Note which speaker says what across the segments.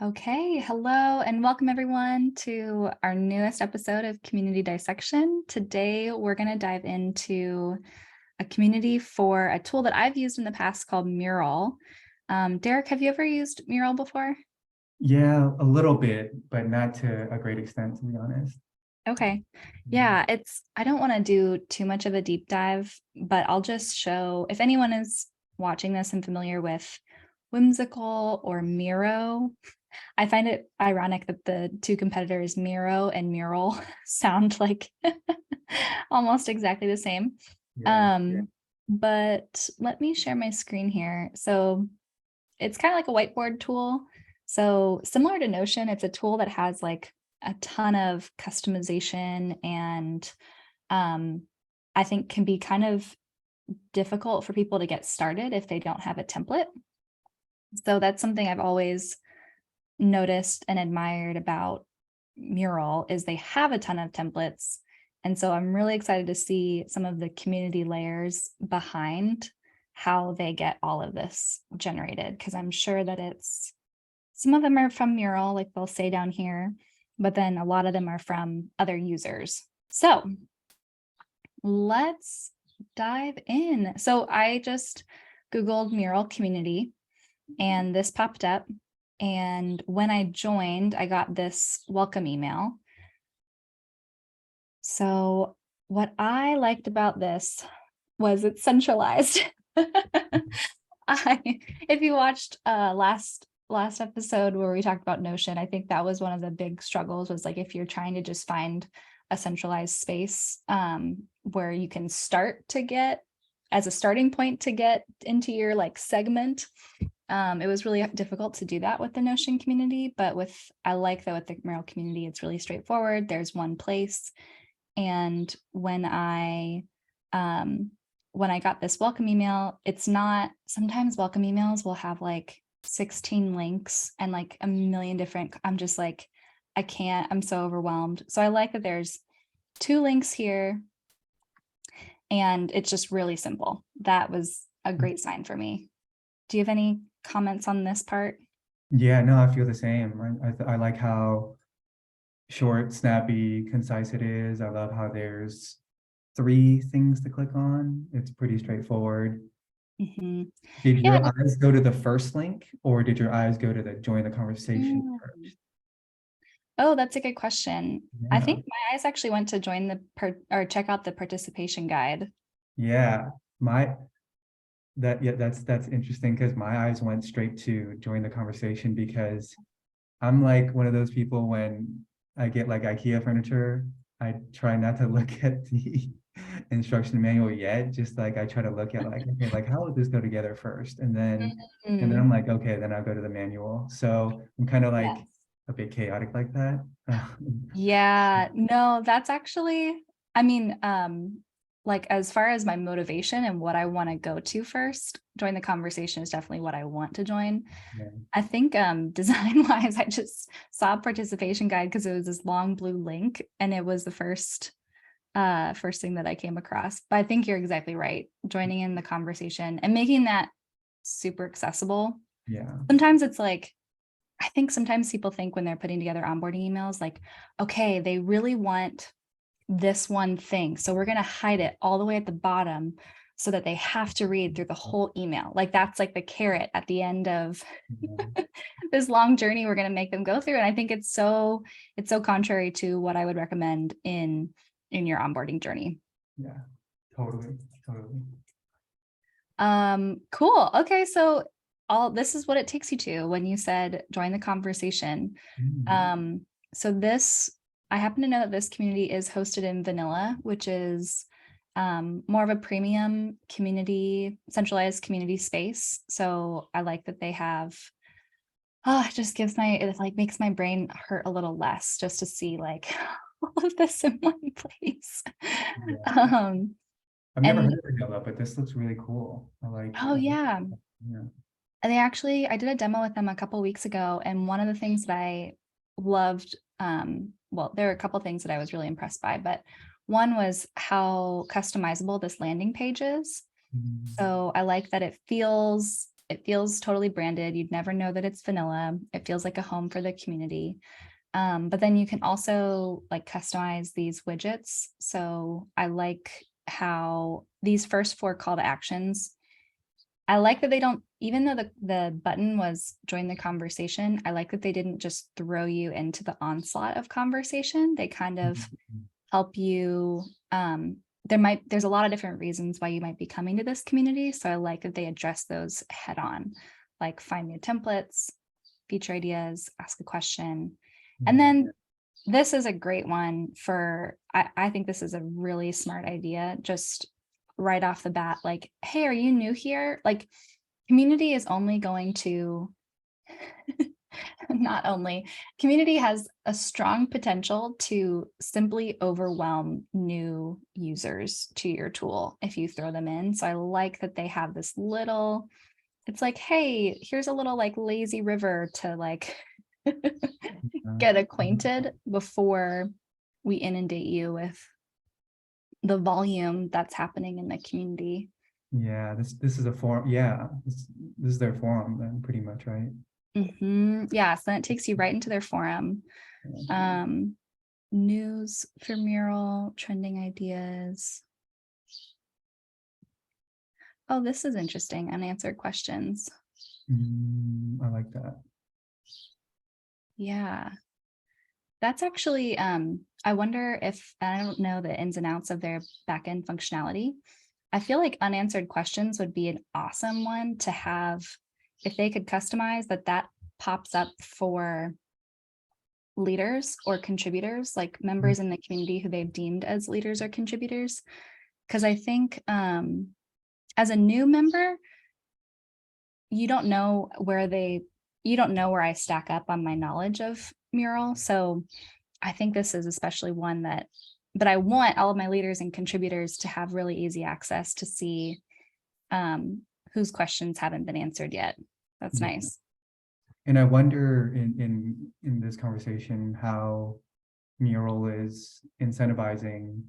Speaker 1: Okay, hello and welcome everyone to our newest episode of Community Dissection. Today, we're going to dive into a community for a tool that I've used in the past called Mural. Derek, have you ever used Mural before?
Speaker 2: Yeah, a little bit, but not to a great extent, to be honest.
Speaker 1: Okay. Yeah, I don't want to do too much of a deep dive, but I'll just show if anyone is watching this and familiar with Whimsical or Miro. I find it ironic that the two competitors, Miro and Mural, sound like almost exactly the same.
Speaker 2: Yeah.
Speaker 1: But let me share my screen here. So it's kind of like a whiteboard tool. So similar to Notion, it's a tool that has like a ton of customization and I think can be kind of difficult for people to get started if they don't have a template. So that's something I've always noticed and admired about Mural is they have a ton of templates. And so I'm really excited to see some of the community layers behind how they get all of this generated, because I'm sure that some of them are from Mural, like they'll say down here, but then a lot of them are from other users. So let's dive in. So I just Googled Mural Community and this popped up. And when I joined, I got this welcome email. So what I liked about this was it's centralized. If you watched last episode where we talked about Notion, I think that was one of the big struggles was like if you're trying to just find a centralized space where you can start to get as a starting point to get into your like segment. It was really difficult to do that with the Notion community, but I like that with the Mural community, it's really straightforward. There's one place. And when I got this welcome email, it's not, sometimes welcome emails will have like 16 links and like a million different, I'm just like, I'm so overwhelmed. So I like that there's 2 links here and it's just really simple. That was a great sign for me. Do you have any comments on this part?
Speaker 2: Yeah, no, I feel the same. I like how short, snappy, concise it is. I love how there's 3 things to click on. It's pretty straightforward.
Speaker 1: Mm-hmm.
Speaker 2: Did
Speaker 1: Yeah.
Speaker 2: your eyes go to the first link or did your eyes go to the join the conversation first?
Speaker 1: Oh, that's a good question. I
Speaker 2: Yeah.
Speaker 1: think my eyes actually went to join or check out the participation guide.
Speaker 2: Yeah. That's interesting because my eyes went straight to join the conversation because I'm like one of those people when I get like IKEA furniture, I try not to look at the instruction manual yet. Just like I try to look at like, okay, like how would this go together first? And then I'm like, okay, then I'll go to the manual. So I'm kind of like
Speaker 1: Yes.
Speaker 2: a bit chaotic like that.
Speaker 1: Yeah, no, that's actually, I mean, like as far as my motivation and what I want to go to first, join the conversation is definitely what I want to join.
Speaker 2: Yeah.
Speaker 1: I think design wise, I just saw a participation guide because it was this long blue link and it was the first thing that I came across. But I think you're exactly right. Joining in the conversation and making that super accessible.
Speaker 2: Yeah.
Speaker 1: Sometimes it's like, I think sometimes people think when they're putting together onboarding emails, like, okay, they really want this one thing. So we're going to hide it all the way at the bottom so that they have to read through the whole email. Like that's like the carrot at the end of
Speaker 2: Yeah.
Speaker 1: this long journey we're going to make them go through. And I think it's so contrary to what I would recommend in your onboarding journey.
Speaker 2: Yeah. Totally.
Speaker 1: Cool. Okay. So this is what it takes you to when you said join the conversation.
Speaker 2: Mm.
Speaker 1: So I happen to know that this community is hosted in vanilla, which is more of a premium community, centralized community space. So I like that they have, it just makes my brain hurt a little less just to see like all of this in one place.
Speaker 2: Yeah. I've never
Speaker 1: And
Speaker 2: heard of vanilla, but this looks really cool.
Speaker 1: oh yeah.
Speaker 2: Yeah.
Speaker 1: And I did a demo with them a couple weeks ago. And one of the things that I loved, well, there are a couple things that I was really impressed by, but one was how customizable this landing page is.
Speaker 2: Mm.
Speaker 1: So I like that it feels it feels totally branded. You'd never know that it's vanilla. It feels like a home for the community. But then you can also like customize these widgets. So I like how these first 4 call to actions, I like that they don't, even though the button was join the conversation, I like that they didn't just throw you into the onslaught of conversation. They kind of help you. There's a lot of different reasons why you might be coming to this community. So I like that they address those head on, like find new templates, feature ideas, ask a question. And then this is a great one for, I think this is a really smart idea, just right off the bat, like, hey, are you new here? Like, community is only going to, not only, community has a strong potential to simply overwhelm new users to your tool if you throw them in. So I like that they have this little, it's like, hey, here's a little like lazy river to like get acquainted before we inundate you with the volume that's happening in the community.
Speaker 2: Yeah, this is a forum. Yeah, this is their forum then, pretty much, right?
Speaker 1: Yeah, so then it takes you right into their forum. News for Mural, trending ideas. Oh, this is interesting. Unanswered questions.
Speaker 2: I like that.
Speaker 1: Yeah. That's actually, I wonder if, I don't know the ins and outs of their backend functionality. I feel like unanswered questions would be an awesome one to have if they could customize that pops up for leaders or contributors, like members in the community who they've deemed as leaders or contributors. Because I think as a new member, you don't know where I stack up on my knowledge of Mural. So I think this is especially one that, but I want all of my leaders and contributors to have really easy access to see whose questions haven't been answered yet. That's nice.
Speaker 2: And I wonder in this conversation how Mural is incentivizing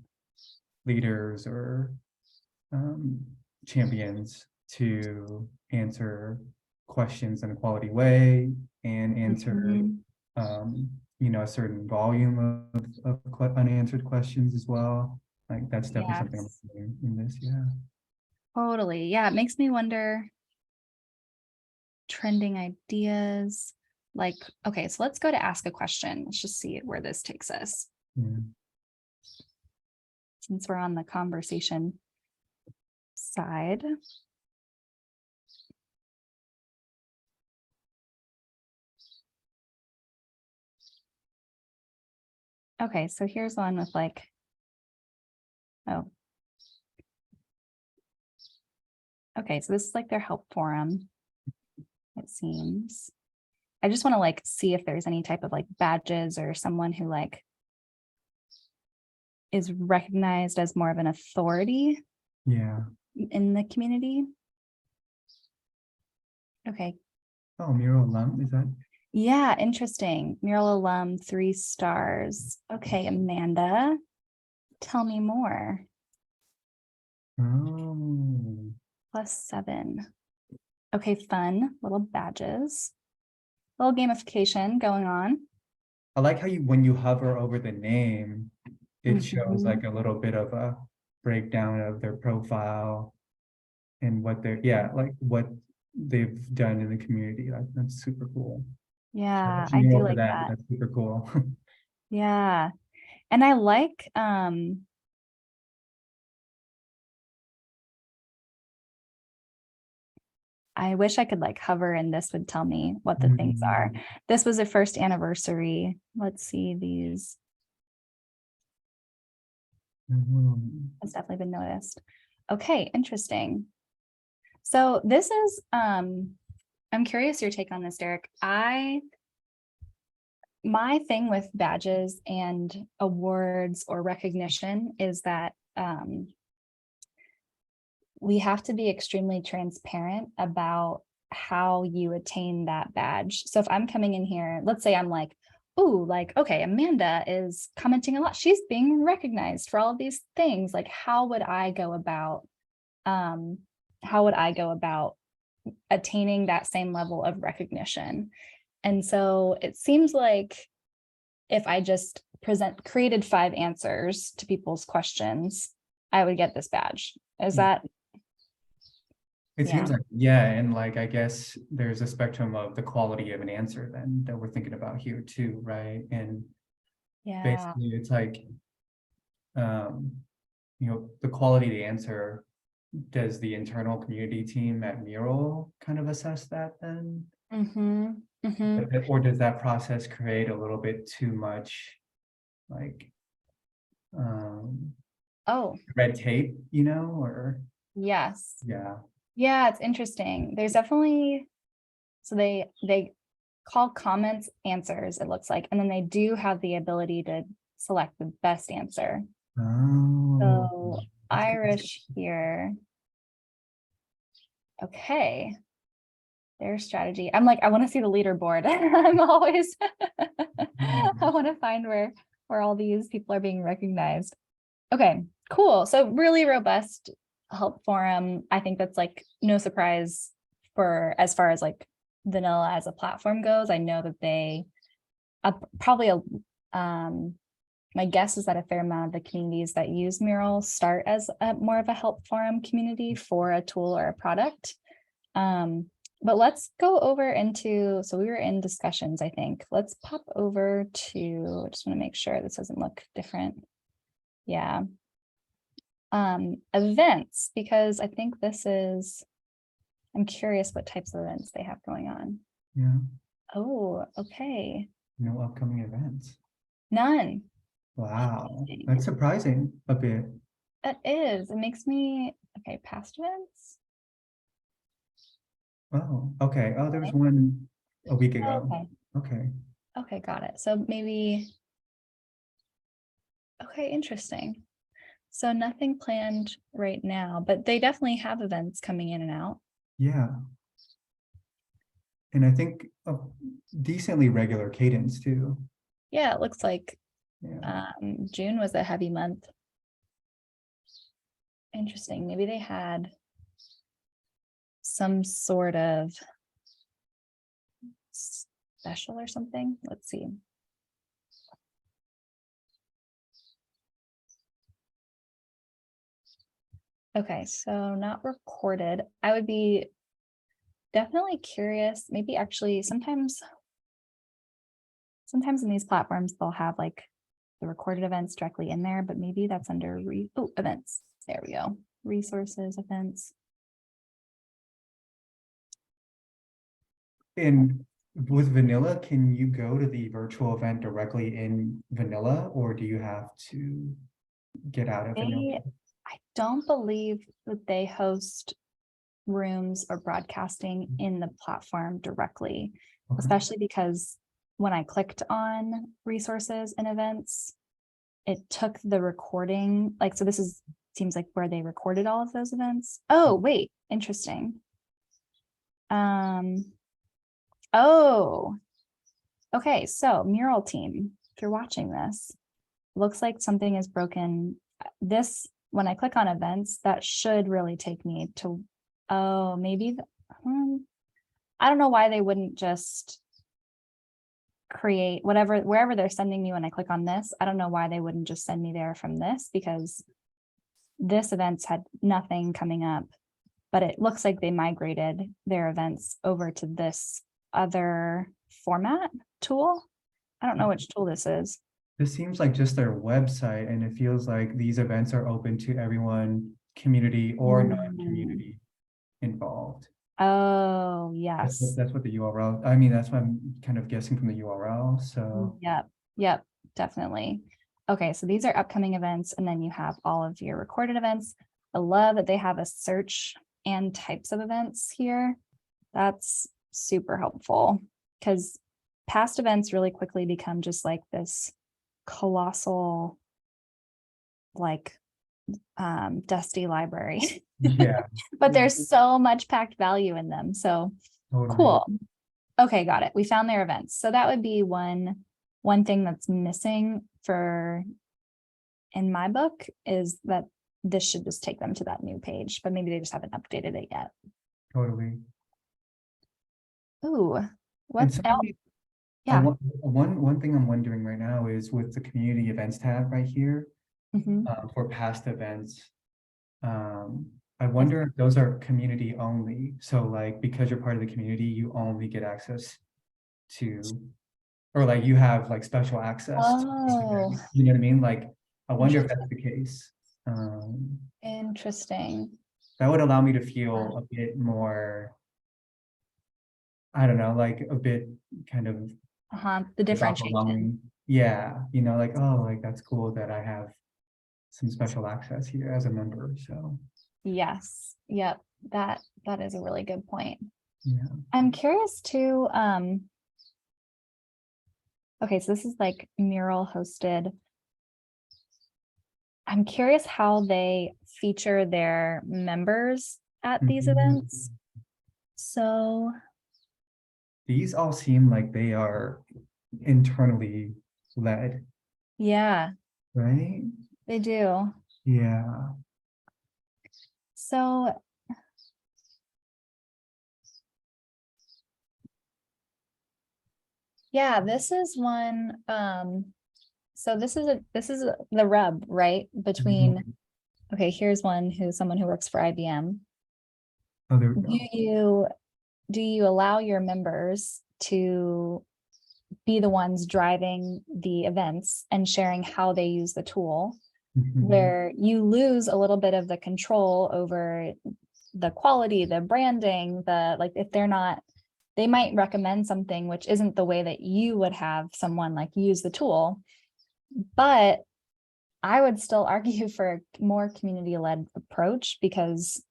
Speaker 2: leaders or champions to answer questions in a quality way and answer a certain volume of unanswered questions as well. Like that's definitely something I'm seeing in this. Yeah,
Speaker 1: totally. Yeah, it makes me wonder. Trending ideas, like, okay, so let's go to ask a question. Let's just see where this takes us. Since we're on the conversation side. Okay, so here's one with like, oh. Okay, so this is like their help forum, it seems. I just want to like see if there's any type of like badges or someone who like is recognized as more of an authority in the community. Okay.
Speaker 2: Oh, Mural alum, is that?
Speaker 1: Yeah, interesting. Mural alum, 3 stars. Okay, Amanda, tell me more.
Speaker 2: Oh.
Speaker 1: +7. Okay, fun. Little badges. Little gamification going on.
Speaker 2: I like how when you hover over the name, it shows like a little bit of a breakdown of their profile and what what they've done in the community. That's super cool.
Speaker 1: Yeah, I do like that.
Speaker 2: That's super cool.
Speaker 1: Yeah. And I like I wish I could like hover and this would tell me what the things are. This was their first anniversary. Let's see these. It's definitely been noticed. Okay, interesting. So this is I'm curious your take on this, Derek. My thing with badges and awards or recognition is that we have to be extremely transparent about how you attain that badge. So if I'm coming in here, let's say I'm like, ooh, like, okay, Amanda is commenting a lot. She's being recognized for all of these things. Like, how would I go about attaining that same level of recognition. And so it seems like if I just created 5 answers to people's questions, I would get this badge. Is that?
Speaker 2: It
Speaker 1: Yeah.
Speaker 2: seems like, yeah, and like, I guess there's a spectrum of the quality of an answer then that we're thinking about here too, right? And
Speaker 1: Yeah.
Speaker 2: basically it's like, the quality of the answer, does the internal community team at Mural kind of assess that then? Or does that process create a little bit too much, like, red tape, or?
Speaker 1: Yes.
Speaker 2: Yeah.
Speaker 1: Yeah, it's interesting. There's definitely, so they call comments answers, it looks like, and then they do have the ability to select the best answer.
Speaker 2: Oh.
Speaker 1: So Irish here. Okay. Their strategy. I'm like, I want to see the leaderboard. I'm always I want to find where all these people are being recognized. Okay, cool. So really robust help forum. I think that's like no surprise for as far as like vanilla as a platform goes. I know that they my guess is that a fair amount of the communities that use Mural start as more of a help forum community for a tool or a product. But let's go over into, so we were in discussions, I think. Let's pop over to, I just want to make sure this doesn't look different. Yeah. Events, because I think this is, I'm curious what types of events they have going on.
Speaker 2: Yeah.
Speaker 1: Oh, okay.
Speaker 2: No upcoming events.
Speaker 1: None.
Speaker 2: Wow. That's surprising a bit.
Speaker 1: It is. It makes me, okay, past events.
Speaker 2: Oh, okay. Oh, there was one a week ago.
Speaker 1: Okay.
Speaker 2: Okay.
Speaker 1: Okay, got it. So maybe, okay, interesting. So nothing planned right now, but they definitely have events coming in and out.
Speaker 2: Yeah. And I think a decently regular cadence too.
Speaker 1: Yeah, it looks like
Speaker 2: Yeah.
Speaker 1: June was a heavy month. Interesting. Maybe they had some sort of special or something. Let's see. Okay, so not recorded. I would be definitely curious. Maybe actually sometimes in these platforms, they'll have like the recorded events directly in there, but maybe that's under events. There we go. Resources, events.
Speaker 2: And with vanilla, can you go to the virtual event directly in vanilla, or do you have to get out of vanilla?
Speaker 1: I don't believe that they host rooms or broadcasting in the platform directly, especially because when I clicked on resources and events, it took the recording, like, so this seems like where they recorded all of those events. Oh, wait, interesting. Oh, okay, so Mural team, if you're watching this, looks like something is broken. This, when I click on events, that should really take me to, oh, maybe, I don't know why they wouldn't just create wherever they're sending me when I click on this. I don't know why they wouldn't just send me there from this, because this events had nothing coming up, but it looks like they migrated their events over to this other format tool. I don't know which tool this is.
Speaker 2: This seems like just their website, and it feels like these events are open to everyone, community or non-community involved.
Speaker 1: Oh, yes.
Speaker 2: That's what the URL, I mean, that's what I'm kind of guessing from the URL, so.
Speaker 1: Yep, definitely. Okay, so these are upcoming events, and then you have all of your recorded events. I love that they have a search and types of events here. That's super helpful, because past events really quickly become just like this colossal, like dusty library.
Speaker 2: Yeah.
Speaker 1: But there's so much packed value in them. So
Speaker 2: Totally.
Speaker 1: cool. Okay, got it. We found their events. So that would be one thing that's missing in my book, is that this should just take them to that new page, but maybe they just haven't updated it yet.
Speaker 2: Totally.
Speaker 1: Ooh,
Speaker 2: And
Speaker 1: what's else?
Speaker 2: somebody,
Speaker 1: Yeah.
Speaker 2: one thing I'm wondering right now is with the community events tab right here,
Speaker 1: Mhm.
Speaker 2: for past events. I wonder if those are community only. So like, because you're part of the community, you only get access to, or like you have like special access to these
Speaker 1: Oh,
Speaker 2: events. You know what I mean? Like, I wonder if
Speaker 1: interesting.
Speaker 2: that's the case.
Speaker 1: Interesting.
Speaker 2: That would allow me to feel a bit more, I don't know, like a bit kind of
Speaker 1: The
Speaker 2: about
Speaker 1: differentiation.
Speaker 2: belonging. Yeah, you know, like, oh, like that's cool that I have some special access here as a member. So
Speaker 1: Yes. Yep. That is a really good point.
Speaker 2: yeah.
Speaker 1: I'm curious too. Okay, so this is like Mural hosted. I'm curious how they feature their members at these
Speaker 2: Mhm.
Speaker 1: events. So
Speaker 2: These all seem like they are internally led,
Speaker 1: yeah,
Speaker 2: right?
Speaker 1: they do.
Speaker 2: Yeah.
Speaker 1: So yeah, this is one. So this is the rub, right? Between,
Speaker 2: Mhm.
Speaker 1: okay, here's one who's someone who works for IBM.
Speaker 2: Oh, there we
Speaker 1: Do
Speaker 2: go.
Speaker 1: you allow your members to be the ones driving the events and sharing how they use the tool,
Speaker 2: Mhm.
Speaker 1: where you lose a little bit of the control over the quality, the branding, the like if they're not, they might recommend something which isn't the way that you would have someone like use the tool. But I would still argue for a more community-led approach because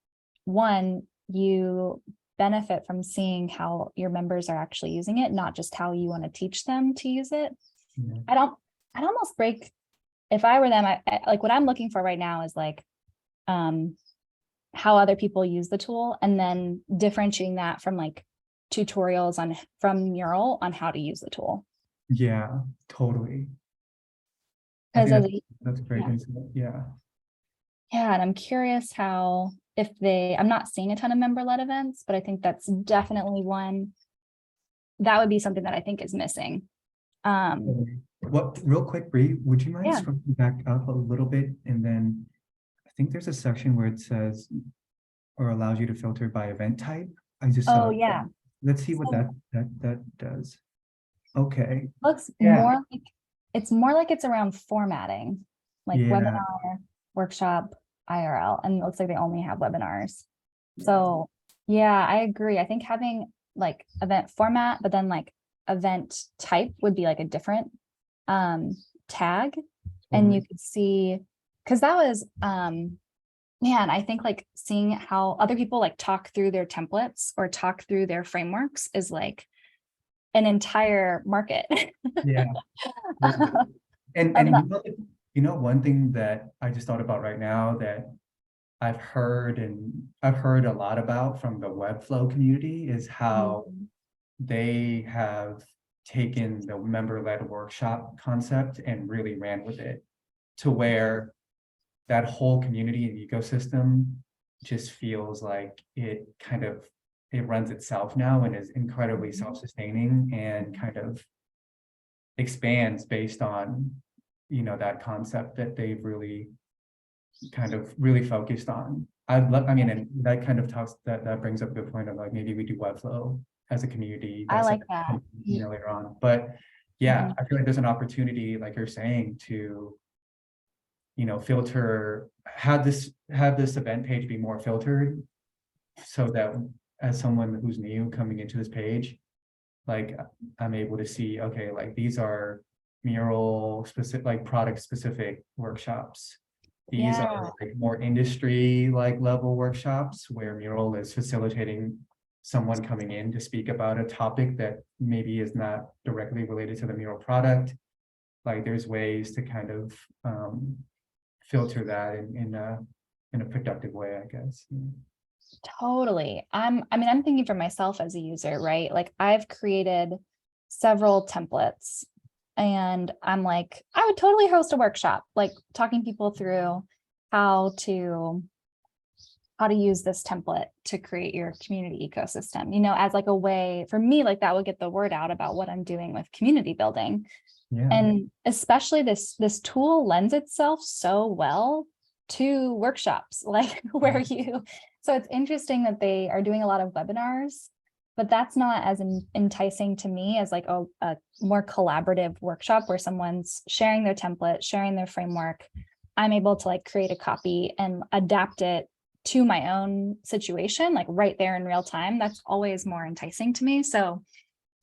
Speaker 1: one, you benefit from seeing how your members are actually using it, not just how you want to teach them to use it.
Speaker 2: Yeah.
Speaker 1: I don't, I'd almost break, if I were them, like what I'm looking for right now is like um how other people use the tool and then differentiating that from like tutorials on from Mural on how to use the tool.
Speaker 2: Yeah, totally. I
Speaker 1: Because
Speaker 2: think
Speaker 1: as a,
Speaker 2: that's great
Speaker 1: yeah,
Speaker 2: insight. Yeah.
Speaker 1: yeah, and I'm curious how if they, I'm not seeing a ton of member-led events, but I think that's definitely one that would be something that I think is missing.
Speaker 2: Totally. What, real quick, Bri, would you mind
Speaker 1: Yeah.
Speaker 2: scrolling back up a little bit? And then I think there's a section where it says or allows you to filter by event type. I just
Speaker 1: Oh
Speaker 2: saw it.
Speaker 1: yeah.
Speaker 2: Let's see what
Speaker 1: So
Speaker 2: that does. Okay.
Speaker 1: looks
Speaker 2: Yeah.
Speaker 1: more like it's more like it's around formatting, like
Speaker 2: Yeah.
Speaker 1: webinar, workshop, IRL, and it looks like they only have webinars.
Speaker 2: Yeah.
Speaker 1: So yeah, I agree. I think having like event format, but then like event type would be like a different tag. And you
Speaker 2: Totally.
Speaker 1: could see, because that was man, I think like seeing how other people like talk through their templates or talk through their frameworks is like an entire market.
Speaker 2: Yeah. Totally.
Speaker 1: Of
Speaker 2: And
Speaker 1: that.
Speaker 2: you know, one thing that I just thought about right now that I've heard a lot about from the Webflow community is how
Speaker 1: Mhm.
Speaker 2: they have taken the member-led workshop concept and really ran with it to where that whole community and ecosystem just feels like it runs itself now and is incredibly
Speaker 1: Mhm.
Speaker 2: self-sustaining and kind of expands based on, you know, that concept that they've really focused on. I mean, and that kind of talks, that brings up a good point of like, maybe we do Webflow as a community,
Speaker 1: I
Speaker 2: that's,
Speaker 1: like that.
Speaker 2: you know, later on, but yeah,
Speaker 1: Mhm.
Speaker 2: I feel like there's an opportunity, like you're saying, to, you know, filter, have this event page be more filtered so that as someone who's new coming into this page, like I'm able to see, okay, like these are mural specific, like product specific workshops. These
Speaker 1: Yeah.
Speaker 2: are like more industry like level workshops where Mural is facilitating someone coming in to speak about a topic that maybe is not directly related to the Mural product. Like there's ways to kind of filter that in a productive way, I guess.
Speaker 1: Totally. I mean, I'm thinking for myself as a user, right? Like I've created several templates and I'm like, I would totally host a workshop, like talking people through how to how to use this template to create your community ecosystem, you know, as like a way for me, like that would get the word out about what I'm doing with community building.
Speaker 2: Yeah.
Speaker 1: And especially this tool lends itself so well to workshops, like where you, so it's interesting that they are doing a lot of webinars, but that's not as enticing to me as like a more collaborative workshop where someone's sharing their template, sharing their framework. I'm able to like create a copy and adapt it to my own situation, like right there in real time. That's always more enticing to me. So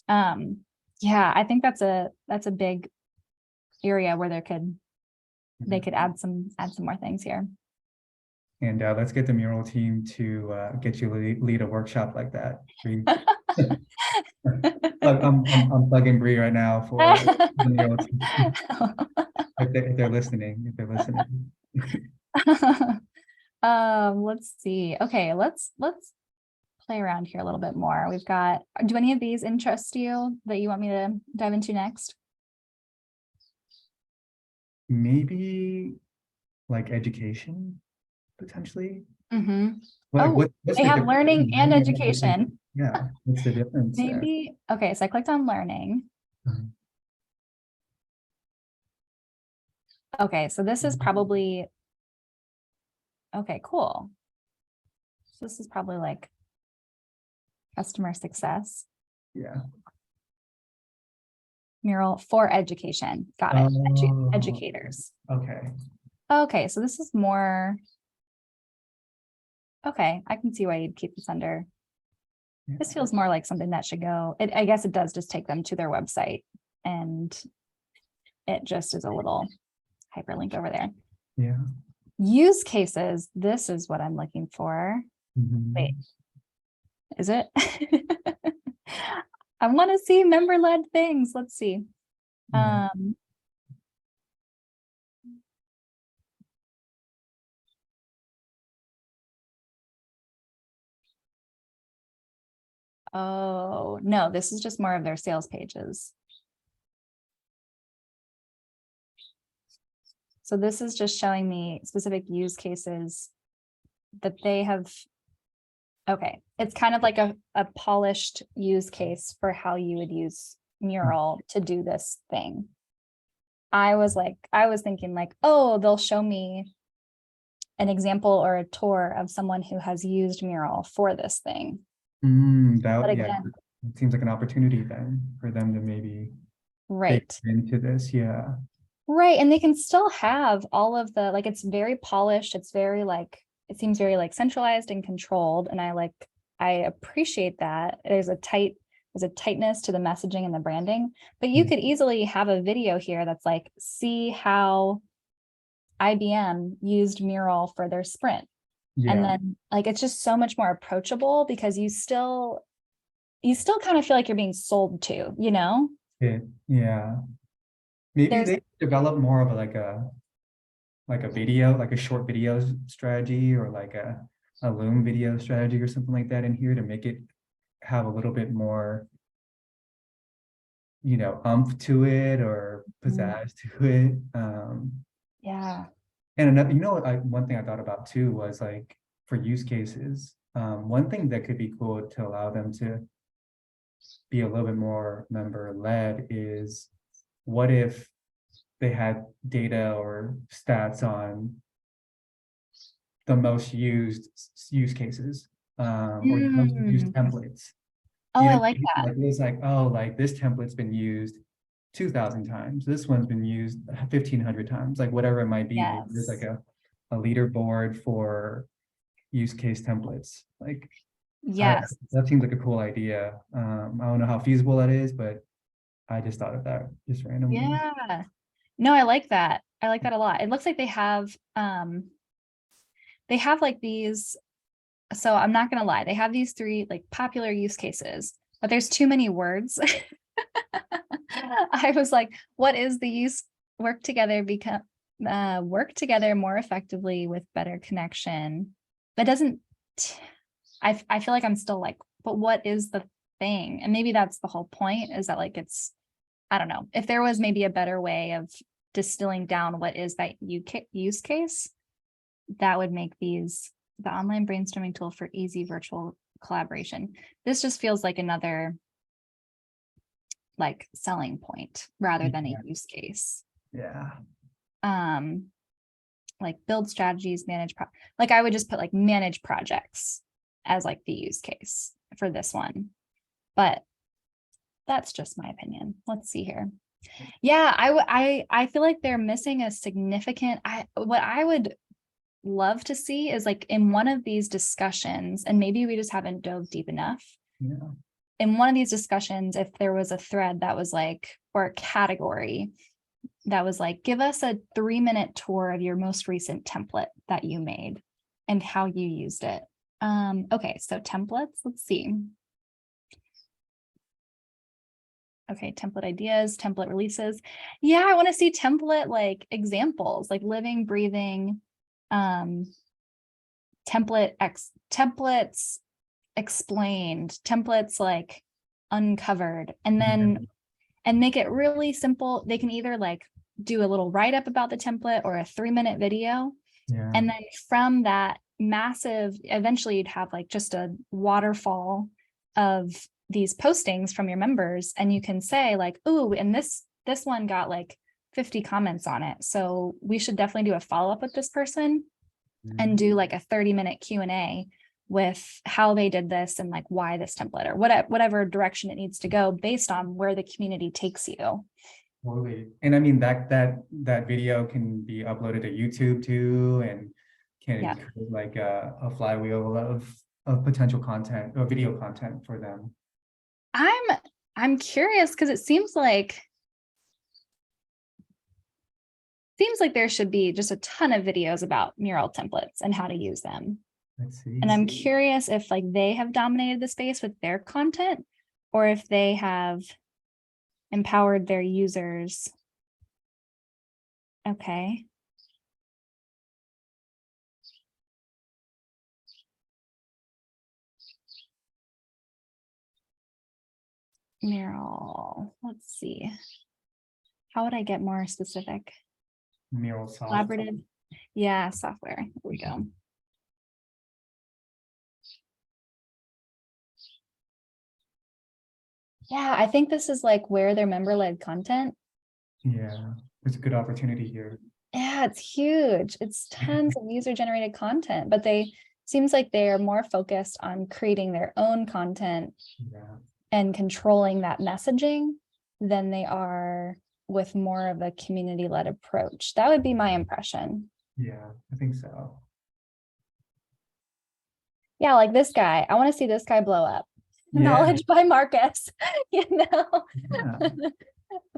Speaker 1: yeah, I think that's a big area where they could add some more things here.
Speaker 2: And let's get the Mural team to get you lead a workshop like that. Look, I'm plugging Bri right now for the Mural team. If they're listening.
Speaker 1: Let's see. Okay, let's play around here a little bit more. We've got, do any of these interest you that you want me to dive into next?
Speaker 2: Maybe like education, potentially.
Speaker 1: Mm-hmm.
Speaker 2: Like,
Speaker 1: Oh,
Speaker 2: what's
Speaker 1: they
Speaker 2: the
Speaker 1: have
Speaker 2: difference
Speaker 1: learning
Speaker 2: between
Speaker 1: and
Speaker 2: learning
Speaker 1: education.
Speaker 2: Yeah, what's the difference there?
Speaker 1: Maybe, okay, so I clicked on learning.
Speaker 2: Mhm.
Speaker 1: Okay, so this is probably, okay, cool. So this is probably like customer success.
Speaker 2: Yeah.
Speaker 1: Mural for education. Got it.
Speaker 2: Oh,
Speaker 1: Educators.
Speaker 2: okay.
Speaker 1: Okay, so this is more. Okay, I can see why you'd keep this under.
Speaker 2: Yeah.
Speaker 1: This feels more like something that should go. I guess it does just take them to their website, and it just is a little hyperlink over there.
Speaker 2: Yeah.
Speaker 1: Use cases. This is what I'm looking for.
Speaker 2: Mhm.
Speaker 1: Wait, is it? I want to see member-led things. Let's see.
Speaker 2: Yeah.
Speaker 1: Oh, no, this is just more of their sales pages. So this is just showing me specific use cases that they have. Okay, it's kind of like a polished use case for how you would use Mural to do this thing. I was thinking like, oh, they'll show me an example or a tour of someone who has used Mural for this thing. But
Speaker 2: Yeah,
Speaker 1: again,
Speaker 2: it seems like an opportunity then for them to maybe
Speaker 1: right.
Speaker 2: dig into this. Yeah.
Speaker 1: Right. And they can still have all of the, like, it's very polished. It's very like, it seems very like centralized and controlled. And I appreciate that. There's a tightness to the messaging and the branding, but you could easily have a video here that's like, see how IBM used Mural for their sprint.
Speaker 2: Yeah.
Speaker 1: And then like, it's just so much more approachable because you still kind of feel like you're being sold to, you know?
Speaker 2: Yeah. Maybe they develop more of like a video, like a short video strategy or like a Loom video strategy or something like that in here to make it have a little bit more, umph to it or pizzazz to it.
Speaker 1: Yeah.
Speaker 2: And another, one thing I thought about too was like for use cases, one thing that could be cool to allow them to be a little bit more member-led is what if they had data or stats on the most used use cases or the most used templates.
Speaker 1: Oh, I like that.
Speaker 2: Like, it was like, oh, like this template's been used 2,000 times. This one's been used 1,500 times, like whatever it might be.
Speaker 1: Yes.
Speaker 2: There's like a leaderboard for use case templates. Like,
Speaker 1: yes,
Speaker 2: that seems like a cool idea. I don't know how feasible that is, but I just thought of that just randomly.
Speaker 1: yeah. No, I like that. I like that a lot. It looks like they have like these. So I'm not gonna lie, they have these 3 like popular use cases, but there's too many words. I was like, what is the use? Work together more effectively with better connection. That doesn't, I feel like I'm still like, but what is the thing? And maybe that's the whole point, is that like, it's, I don't know, if there was maybe a better way of distilling down what is that use case, that would make these the online brainstorming tool for easy virtual collaboration. This just feels like another like selling point rather than a use case.
Speaker 2: Yeah.
Speaker 1: Like build strategies, like I would just put like manage projects as like the use case for this one. But that's just my opinion. Let's see here. Yeah, I feel like they're missing a significant, what I would love to see is like in one of these discussions, and maybe we just haven't dove deep enough.
Speaker 2: Yeah.
Speaker 1: In one of these discussions, if there was a thread that was like, or a category that was like, give us a 3-minute tour of your most recent template that you made and how you used it. Okay, so templates, let's see. Okay, template ideas, template releases. Yeah, I want to see template like examples, like living, breathing, templates explained, templates like uncovered, and then and make it really simple. They can either like do a little write-up about the template or a 3-minute video.
Speaker 2: Yeah.
Speaker 1: And then from that massive, eventually you'd have like just a waterfall of these postings from your members, and you can say like, oh, and this one got like 50 comments on it, so we should definitely do a follow-up with this person and do like a 30-minute Q&A with how they did this and like why this template or whatever direction it needs to go based on where the community takes you.
Speaker 2: Totally. And I mean that video can be uploaded to YouTube too, and can create like a flywheel of potential content or video content for them.
Speaker 1: I'm curious because it seems like there should be just a ton of videos about mural templates and how to use them.
Speaker 2: Let's see.
Speaker 1: And I'm curious if like they have dominated the space with their content or if they have empowered their users. Okay. Mural, let's see. How would I get more specific?
Speaker 2: Mural software.
Speaker 1: Collaborative. Yeah, software. Here we go. Yeah, I think this is like where their member-led content.
Speaker 2: Yeah, there's a good opportunity here.
Speaker 1: Yeah, it's huge. It's tons of user-generated content, but seems like they are more focused on creating their own content and controlling that messaging than they are with more of a community-led approach. That would be my impression.
Speaker 2: Yeah, I think so.
Speaker 1: Yeah, like this guy. I want to see this guy blow up. Yeah. Knowledge by Marcus, you know. Yeah.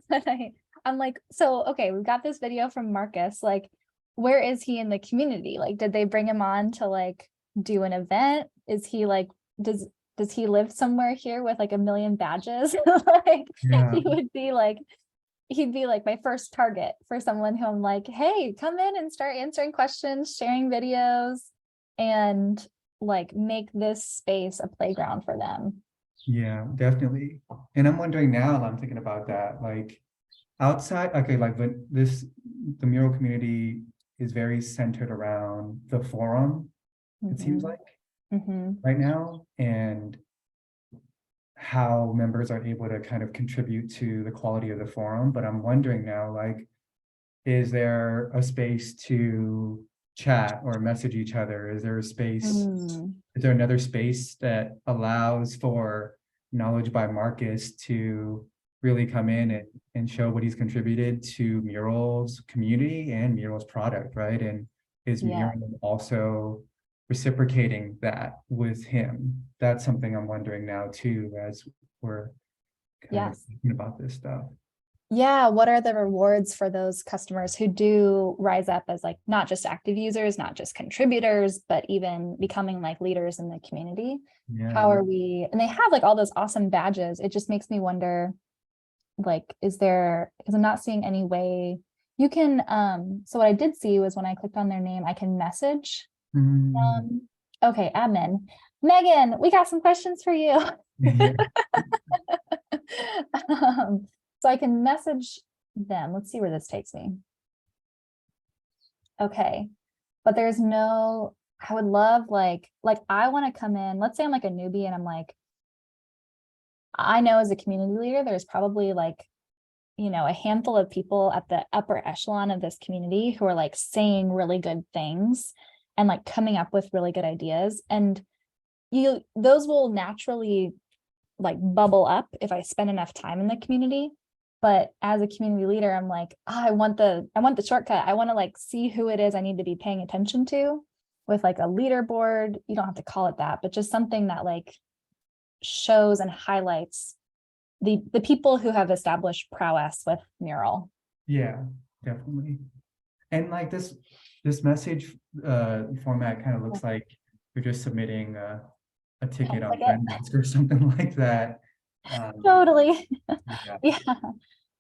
Speaker 1: But I'm like, so okay, we've got this video from Marcus. Like, where is he in the community? Like, did they bring him on to like do an event? Is he like, does he live somewhere here with like 1 million badges? Like, he would be like, he'd be like my first target for someone who I'm like, hey, come in and start answering questions, sharing videos, and like make this space a playground for them.
Speaker 2: Yeah, definitely. And I'm wondering now, I'm thinking about that, like outside, okay, like the mural community is very centered around the forum, it seems like right now, and how members are able to kind of contribute to the quality of the forum. But I'm wondering now, like, is there a space to chat or message each other? Is there a space, is there another space that allows for Knowledge by Marcus to really come in and show what he's contributed to Mural's community and Mural's product, right? And is Mural also reciprocating that with him? That's something I'm wondering now too, as we're kind of thinking about this stuff.
Speaker 1: Yeah, what are the rewards for those customers who do rise up as like not just active users, not just contributors, but even becoming like leaders in the community? Yeah. How are we, and they have like all those awesome badges. It just makes me wonder, like, is there, because I'm not seeing any way you can, so what I did see was when I clicked on their name, I can message. Okay, admin. Megan, we got some questions for you. So I can message them. Let's see where this takes me. Okay, but there's no I would love like I want to come in, let's say I'm like a newbie and I'm like, I know as a community leader, there's probably like, you know, a handful of people at the upper echelon of this community who are like saying really good things and like coming up with really good ideas. And those will naturally like bubble up if I spend enough time in the community. But as a community leader, I'm like, oh, I want the shortcut. I want to like see who it is I need to be paying attention to with like a leaderboard. You don't have to call it that, but just something that like shows and highlights the people who have established prowess with Mural.
Speaker 2: Yeah, definitely. And like this message format kind of looks like you're just submitting a ticket on Zendesk or something like that.
Speaker 1: Totally.
Speaker 2: Yeah.
Speaker 1: Yeah.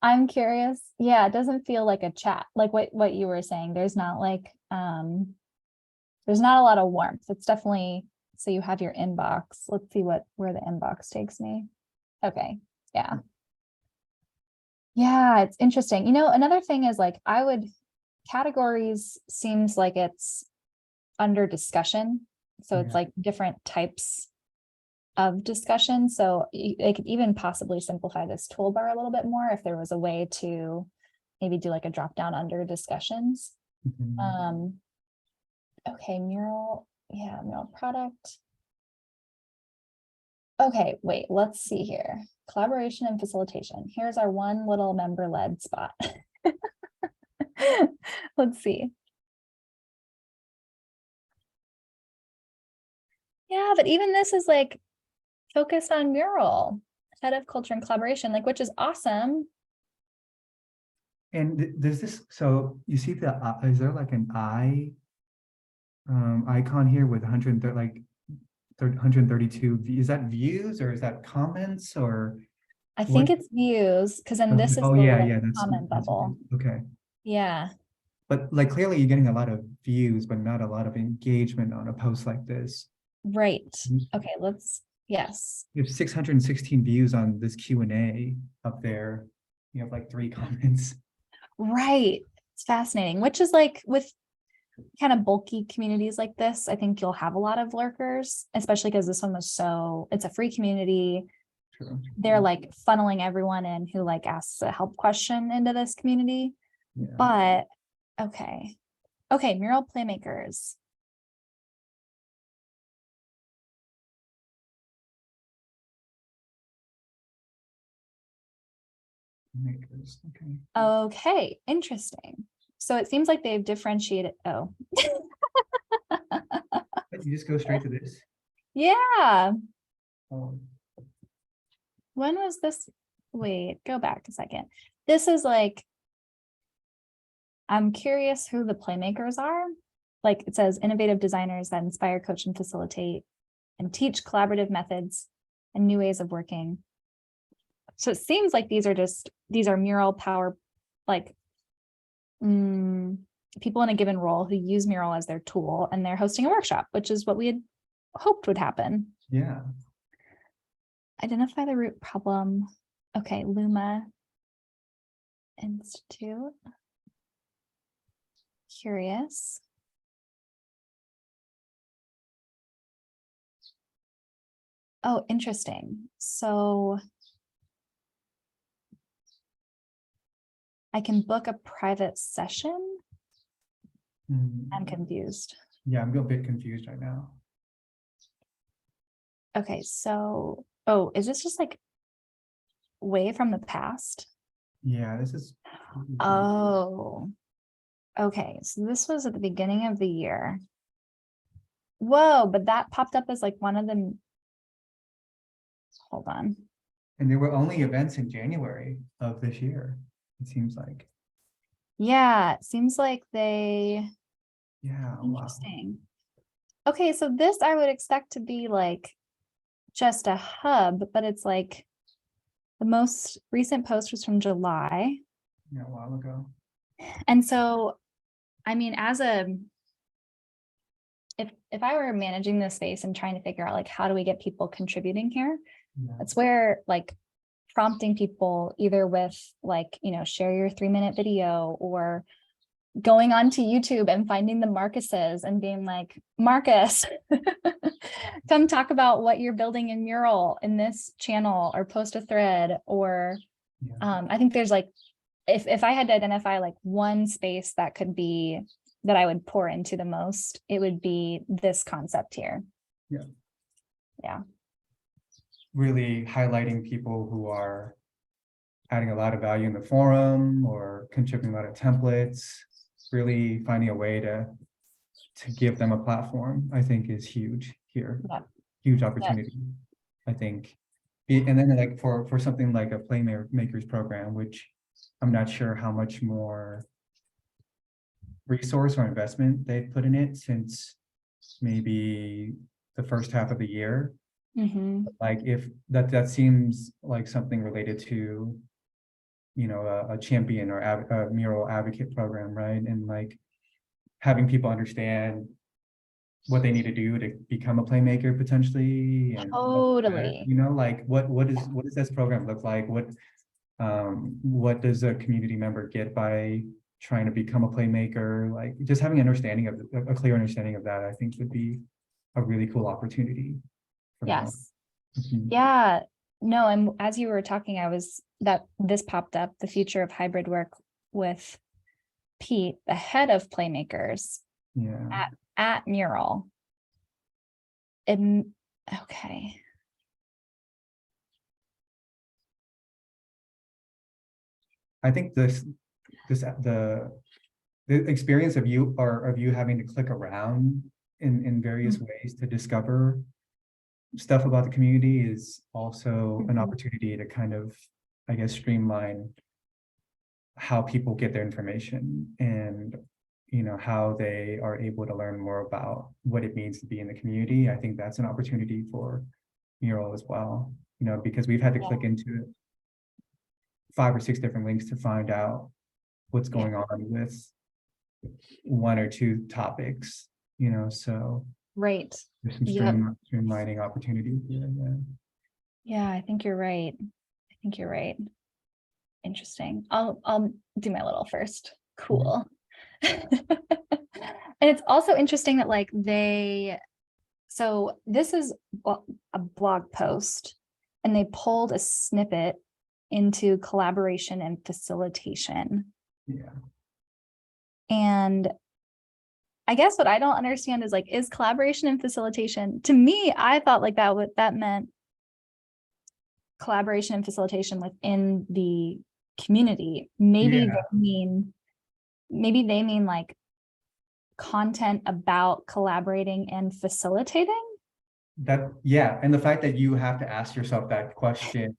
Speaker 1: I'm curious. Yeah, it doesn't feel like a chat, like what you were saying. There's not like there's not a lot of warmth. It's definitely, so you have your inbox. Let's see where the inbox takes me. Okay. Yeah. Yeah, it's interesting. You know, another thing is like categories seems like it's under discussion. So it's like different types of discussion. So they could even possibly simplify this toolbar a little bit more if there was a way to maybe do like a drop down under discussions. Okay, Mural, yeah, Mural product. Okay, wait, let's see here. Collaboration and facilitation. Here's our one little member-led spot. Let's see. Yeah, but even this is like focused on Mural, head of culture and collaboration, like, which is awesome.
Speaker 2: And does this, so you see is there like an eye icon here with 130, like 132, is that views or is that comments or?
Speaker 1: I think it's views, because then this is the
Speaker 2: that's
Speaker 1: comment bubble.
Speaker 2: Okay.
Speaker 1: Yeah.
Speaker 2: But like clearly you're getting a lot of views, but not a lot of engagement on a post like this.
Speaker 1: Right. Okay, yes.
Speaker 2: You have 616 views on this Q&A up there. You have like 3 comments.
Speaker 1: Right. It's fascinating, which is like with kind of bulky communities like this, I think you'll have a lot of lurkers, especially because this one was it's a free community.
Speaker 2: True.
Speaker 1: They're like funneling everyone in who like asks a help question into this community. Yeah. But okay, Mural playmakers. Okay, interesting. So it seems like they've differentiated. Oh.
Speaker 2: You just go straight to this?
Speaker 1: Yeah. When was this? Wait, go back a second. This is like, I'm curious who the playmakers are. Like it says innovative designers that inspire, coach, and facilitate and teach collaborative methods and new ways of working. So it seems like these are Mural power, like people in a given role who use Mural as their tool, and they're hosting a workshop, which is what we had hoped would happen.
Speaker 2: Yeah.
Speaker 1: Identify the root problem. Okay, Luma Institute. Curious. Oh, interesting. So I can book a private session. I'm confused.
Speaker 2: Yeah, I'm a bit confused right now.
Speaker 1: Okay, so, is this just like way from the past?
Speaker 2: Yeah, this is.
Speaker 1: Oh, okay. So this was at the beginning of the year. Whoa, but that popped up as like one of them. Hold on.
Speaker 2: And there were only events in January of this year, it seems like.
Speaker 1: Yeah, it seems like they.
Speaker 2: Yeah,
Speaker 1: interesting. Wow. Okay, so this I would expect to be like just a hub, but it's like the most recent post was from July.
Speaker 2: Yeah, a while ago. And
Speaker 1: so, I mean, if I were managing this space and trying to figure out like how do we get people contributing here, that's where like prompting people either with like, share your 3-minute video or going onto YouTube and finding the Marcuses and being like, Marcus, come talk about what you're building in Mural in this channel, or post a thread. Or I think there's like, if I had to identify like one space that could be, that I would pour into the most, it would be this concept here. Yeah.
Speaker 2: Really highlighting people who are adding a lot of value in the forum or contributing a lot of templates, really finding a way to give them a platform, I think is huge here. Huge opportunity. I think. And then like for something like a Playmakers program, which I'm not sure how much more resource or investment they've put in it since maybe the first half of the year. Like if that seems like something related to, you know, a champion or a mural advocate program, right? And like having people understand what they need to do to become a playmaker potentially, and
Speaker 1: Totally.
Speaker 2: you know, like what does this program look like? What does a community member get by trying to become a playmaker? Like just having understanding of a clear understanding of that, I think would be a really cool opportunity.
Speaker 1: Yes. Yeah. No, and as you were talking, this popped up, the future of hybrid work with Pete, the head of Playmakers at Mural. Okay.
Speaker 2: I think the experience of you having to click around in various ways to discover stuff about the community is also an opportunity to kind of, I guess, streamline how people get their information, and you know, how they are able to learn more about what it means to be in the community. I think that's an opportunity for Mural as well, you know, because we've had to click into 5 or 6 different links to find out what's going on with 1 or 2 topics, you know, so
Speaker 1: right.
Speaker 2: there's some streamlining opportunities here.
Speaker 1: Yeah, I think you're right. Interesting. I'll do my little first. Cool. And it's also interesting that like so this is a blog post, and they pulled a snippet into collaboration and facilitation. And I guess what I don't understand is like, is collaboration and facilitation, to me, I thought like that meant collaboration and facilitation within the community. Maybe they mean like content about collaborating and facilitating.
Speaker 2: And the fact that you have to ask yourself that question,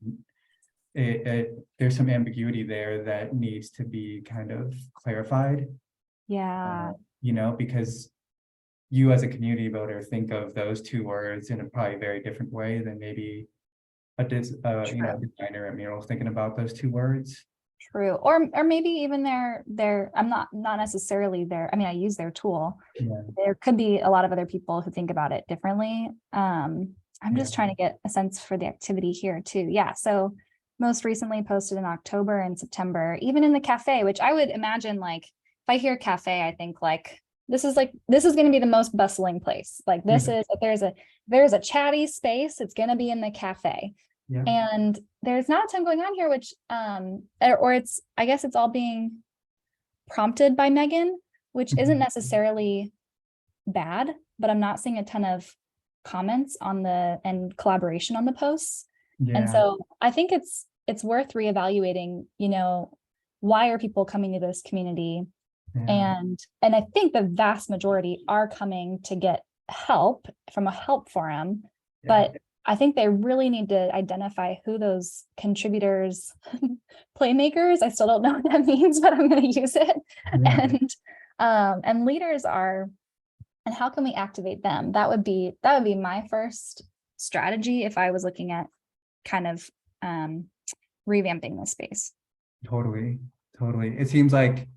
Speaker 2: there's some ambiguity there that needs to be kind of clarified. You know, because you as a community builder think of those 2 words in a probably very different way than maybe a designer at Mural thinking about those 2 words.
Speaker 1: True. Or maybe even I'm not necessarily there. I mean, I use their tool. There could be a lot of other people who think about it differently. I'm just trying to get a sense for the activity here too. So most recently posted in October and September, even in the cafe, which I would imagine, like if I hear cafe, I think like this is going to be the most bustling place. Like this is, if there's a chatty space, it's going to be in the cafe. And there's not a ton going on here, which or it's, I guess it's all being prompted by Megan, which isn't necessarily bad, but I'm not seeing a ton of comments on and collaboration on the posts. And so I think it's worth reevaluating, you know, why are people coming to this community? And I think the vast majority are coming to get help from a help forum, but I think they really need to identify who those contributors, playmakers, I still don't know what that means, but I'm going to use it. And leaders are, and how can we activate them? That would be my first strategy if I was looking at kind of revamping this space.
Speaker 2: Totally. It seems like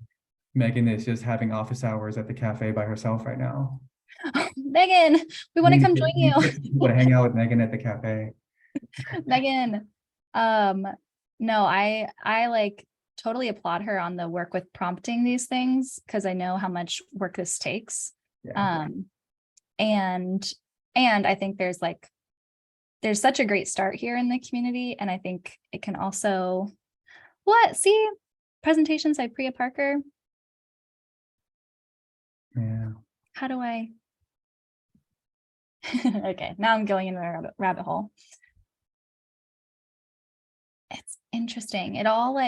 Speaker 2: Megan is just having office hours at the cafe by herself right now.
Speaker 1: Megan, we want to come join you.
Speaker 2: Want to hang out with Megan at the cafe.
Speaker 1: Megan, no, I like totally applaud her on the work with prompting these things, because I know how much work this takes.
Speaker 2: Yeah.
Speaker 1: And I think there's such a great start here in the community. And I think it can also, see, presentations by Priya Parker.
Speaker 2: Yeah.
Speaker 1: How do I? Okay, now I'm going in a rabbit hole. It's interesting. It all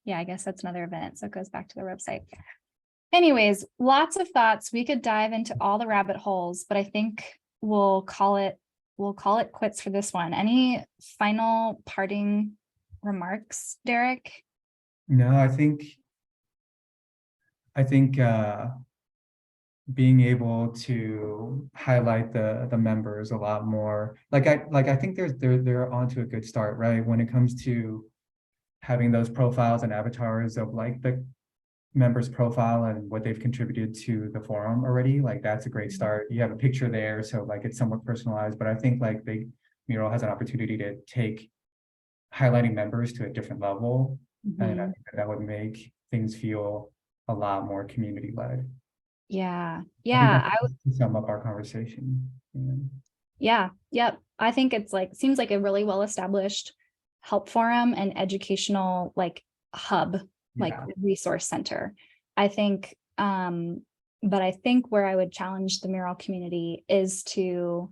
Speaker 1: yeah, I guess that's another event. So it goes back to their website. Anyways, lots of thoughts. We could dive into all the rabbit holes, but I think we'll call it quits for this one. Any final parting remarks, Derek?
Speaker 2: No, I think being able to highlight the members a lot more. I think they're onto a good start, right? When it comes to having those profiles and avatars of like the members' profile and what they've contributed to the forum already, like that's a great start. You have a picture there, so like it's somewhat personalized, but I think like Mural has an opportunity to take highlighting members to a different level. And I think that would make things feel a lot more community-led.
Speaker 1: Yeah.
Speaker 2: I would sum up our conversation.
Speaker 1: Yeah. Yep. I think it's seems like a really well-established help forum and educational hub, resource center. I think, but I think where I would challenge the Mural community is to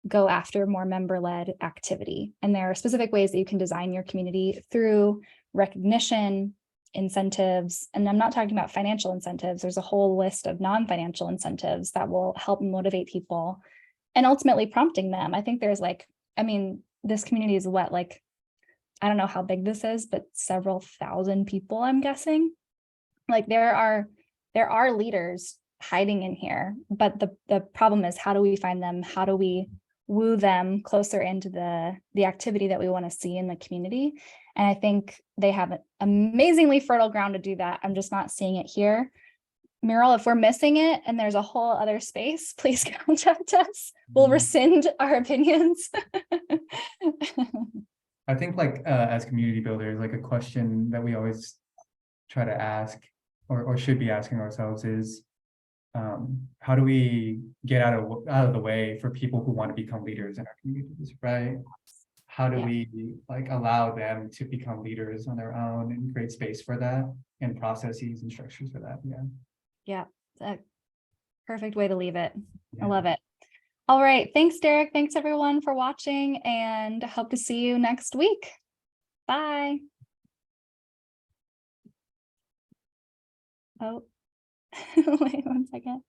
Speaker 1: go after more member-led activity. And there are specific ways that you can design your community through recognition, incentives, and I'm not talking about financial incentives. There's a whole list of non-financial incentives that will help motivate people and ultimately prompting them. I think there's this community is what, I don't know how big this is, but several thousand people, I'm guessing. There are leaders hiding in here, but the problem is, how do we find them? How do we woo them closer into the activity that we want to see in the community? And I think they have an amazingly fertile ground to do that. I'm just not seeing it here. Mural, if we're missing it and there's a whole other space, please contact us. We'll rescind our opinions.
Speaker 2: I think as community builders, a question that we always try to ask or should be asking ourselves is, how do we get out of the way for people who want to become leaders in our communities, right? How do we allow them to become leaders on their own and create space for that and processes and structures for that?
Speaker 1: Yeah, a perfect way to leave it. I love it. All right. Thanks, Derek. Thanks, everyone, for watching, and hope to see you next week. Bye. Oh, wait 1 second.